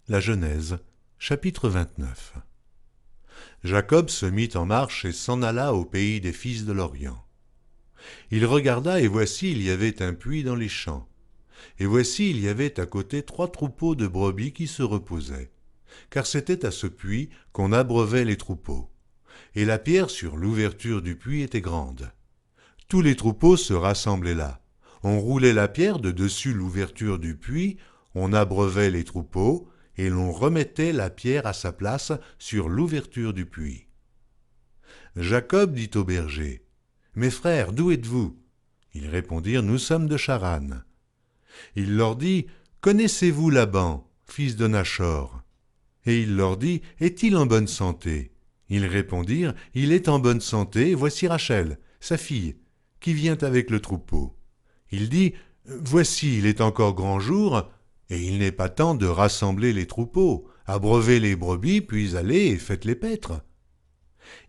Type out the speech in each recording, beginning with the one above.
La Genèse, chapitre 29. Jacob se mit en marche et s'en alla au pays des fils de l'Orient. Il regarda, et voici, il y avait un puits dans les champs. Et voici, il y avait à côté 3 troupeaux de brebis qui se reposaient, car c'était à ce puits qu'on abreuvait les troupeaux. Et la pierre sur l'ouverture du puits était grande. Tous les troupeaux se rassemblaient là. On roulait la pierre de dessus l'ouverture du puits, on abreuvait les troupeaux, et l'on remettait la pierre à sa place sur l'ouverture du puits. Jacob dit aux bergers, « Mes frères, d'où êtes-vous » Ils répondirent, « Nous sommes de Charan. » Il leur dit, « Connaissez-vous Laban, fils de Nachor » Et il leur dit, « Est-il en bonne santé » Ils répondirent, « Il est en bonne santé, voici Rachel, sa fille, qui vient avec le troupeau. » Il dit, « Voici, il est encore grand jour, et il n'est pas temps de rassembler les troupeaux, abreuvez les brebis, puis allez et faites-les paître. »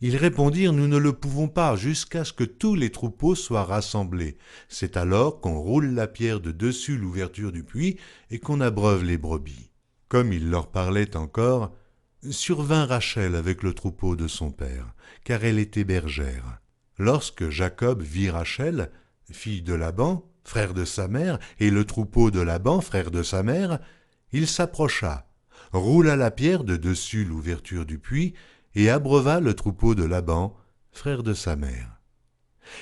Ils répondirent, « Nous ne le pouvons pas, jusqu'à ce que tous les troupeaux soient rassemblés. C'est alors qu'on roule la pierre de dessus l'ouverture du puits et qu'on abreuve les brebis. » Comme il leur parlait encore, survint Rachel avec le troupeau de son père, car elle était bergère. Lorsque Jacob vit Rachel, fille de Laban, frère de sa mère, et le troupeau de Laban, frère de sa mère, il s'approcha, roula la pierre de dessus l'ouverture du puits, et abreuva le troupeau de Laban, frère de sa mère.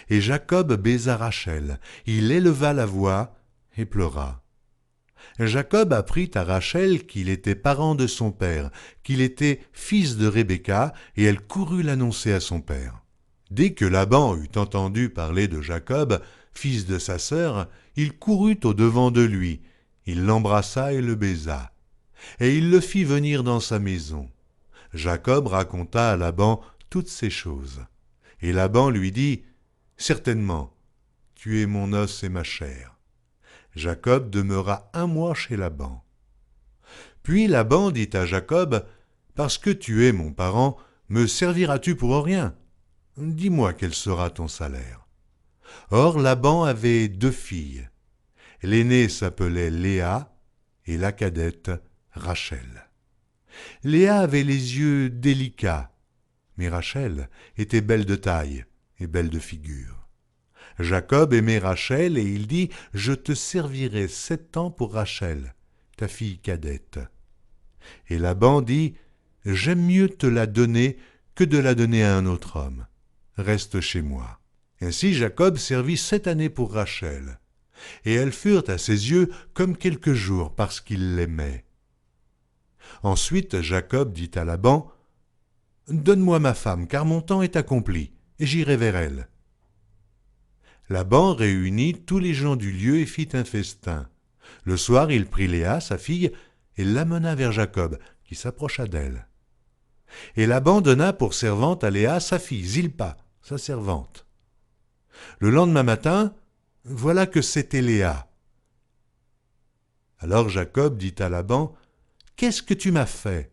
Et Jacob baisa Rachel, il éleva la voix et pleura. Jacob apprit à Rachel qu'il était parent de son père, qu'il était fils de Rebecca, et elle courut l'annoncer à son père. Dès que Laban eut entendu parler de Jacob, fils de sa sœur, il courut au-devant de lui, il l'embrassa et le baisa, et il le fit venir dans sa maison. Jacob raconta à Laban toutes ces choses. Et Laban lui dit, « Certainement, tu es mon os et ma chair. » Jacob demeura 1 mois chez Laban. Puis Laban dit à Jacob, « Parce que tu es mon parent, me serviras-tu pour rien? Dis-moi quel sera ton salaire. » Or Laban avait 2 filles. L'aînée s'appelait Léa et la cadette Rachel. Léa avait les yeux délicats, mais Rachel était belle de taille et belle de figure. Jacob aimait Rachel et il dit, « Je te servirai 7 ans pour Rachel, ta fille cadette. » Et Laban dit, « J'aime mieux te la donner que de la donner à un autre homme. Reste chez moi. » Ainsi Jacob servit 7 années pour Rachel, et elles furent à ses yeux comme quelques jours parce qu'il l'aimait. Ensuite Jacob dit à Laban, « Donne-moi ma femme, car mon temps est accompli, et j'irai vers elle. » Laban réunit tous les gens du lieu et fit un festin. Le soir, il prit Léa, sa fille, et l'amena vers Jacob, qui s'approcha d'elle. Et Laban donna pour servante à Léa sa fille, Zilpa, sa servante. Le lendemain matin, voilà que c'était Léa. Alors Jacob dit à Laban, « Qu'est-ce que tu m'as fait?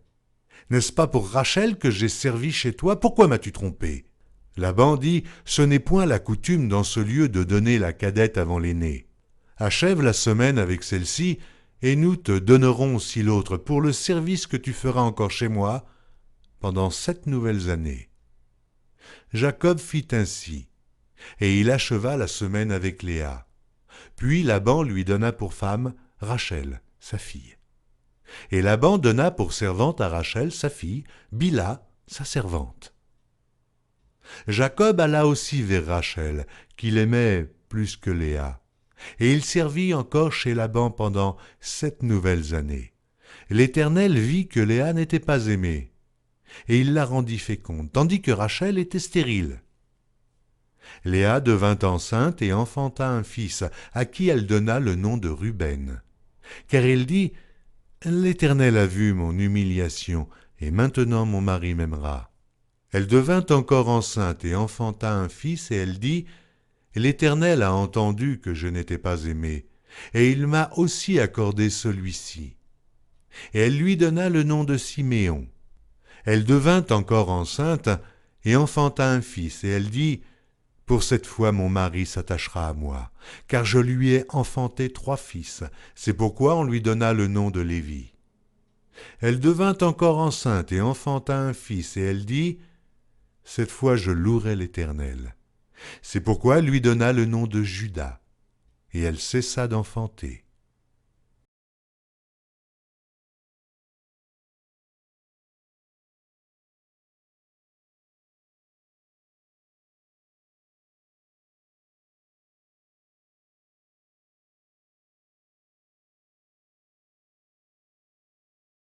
N'est-ce pas pour Rachel que j'ai servi chez toi? Pourquoi m'as-tu trompé ?» Laban dit, « Ce n'est point la coutume dans ce lieu de donner la cadette avant l'aînée. Achève la semaine avec celle-ci, et nous te donnerons aussi l'autre pour le service que tu feras encore chez moi pendant 7 nouvelles années. » Jacob fit ainsi, et il acheva la semaine avec Léa. Puis Laban lui donna pour femme Rachel, sa fille. Et Laban donna pour servante à Rachel, sa fille, Bila, sa servante. Jacob alla aussi vers Rachel, qu'il aimait plus que Léa, et il servit encore chez Laban pendant 7 nouvelles années. L'Éternel vit que Léa n'était pas aimée, et il la rendit féconde, tandis que Rachel était stérile. Léa devint enceinte et enfanta un fils, à qui elle donna le nom de Ruben, car elle dit, « L'Éternel a vu mon humiliation, et maintenant mon mari m'aimera. » Elle devint encore enceinte et enfanta un fils, et elle dit, « L'Éternel a entendu que je n'étais pas aimée, et il m'a aussi accordé celui-ci. » Et elle lui donna le nom de Siméon. Elle devint encore enceinte et enfanta un fils, et elle dit, « Pour cette fois mon mari s'attachera à moi, car je lui ai enfanté 3 fils. C'est pourquoi on lui donna le nom de Lévi. » Elle devint encore enceinte et enfanta un fils, et elle dit, « Cette fois je louerai l'Éternel. » C'est pourquoi elle lui donna le nom de Juda, et elle cessa d'enfanter.